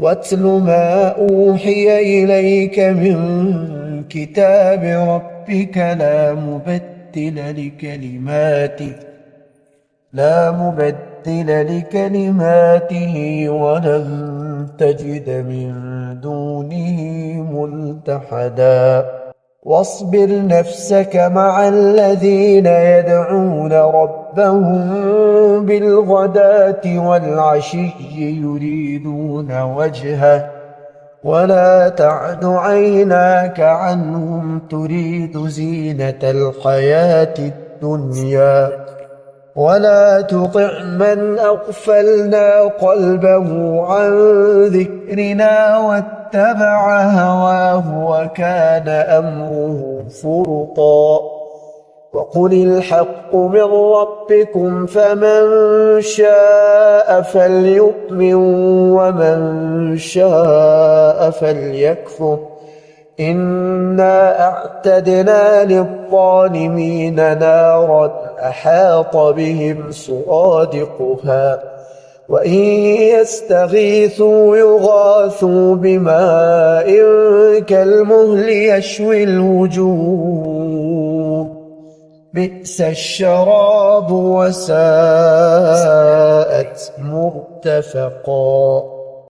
واتل ما أوحي إليك من كتاب ربك لا مبدل لكلماته ولن تجد من دونه ملتحدا واصبر نفسك مع الذين يدعون ربهم بالغداة والعشي يريدون وجهه ولا تعد عيناك عنهم تريد زينة الحياة الدنيا ولا تطع من أغفلنا قلبه عن ذكرنا واتبع هواه وكان أمره فرطا وقل الحق من ربكم فمن شاء فليؤمن ومن شاء فليكفر إنا أعتدنا للظالمين نارا أحاط بهم سرادقها وإن يستغيثوا يغاثوا بماء كالمهل يشوي الوجوه بئس الشراب وساءت مرتفقا.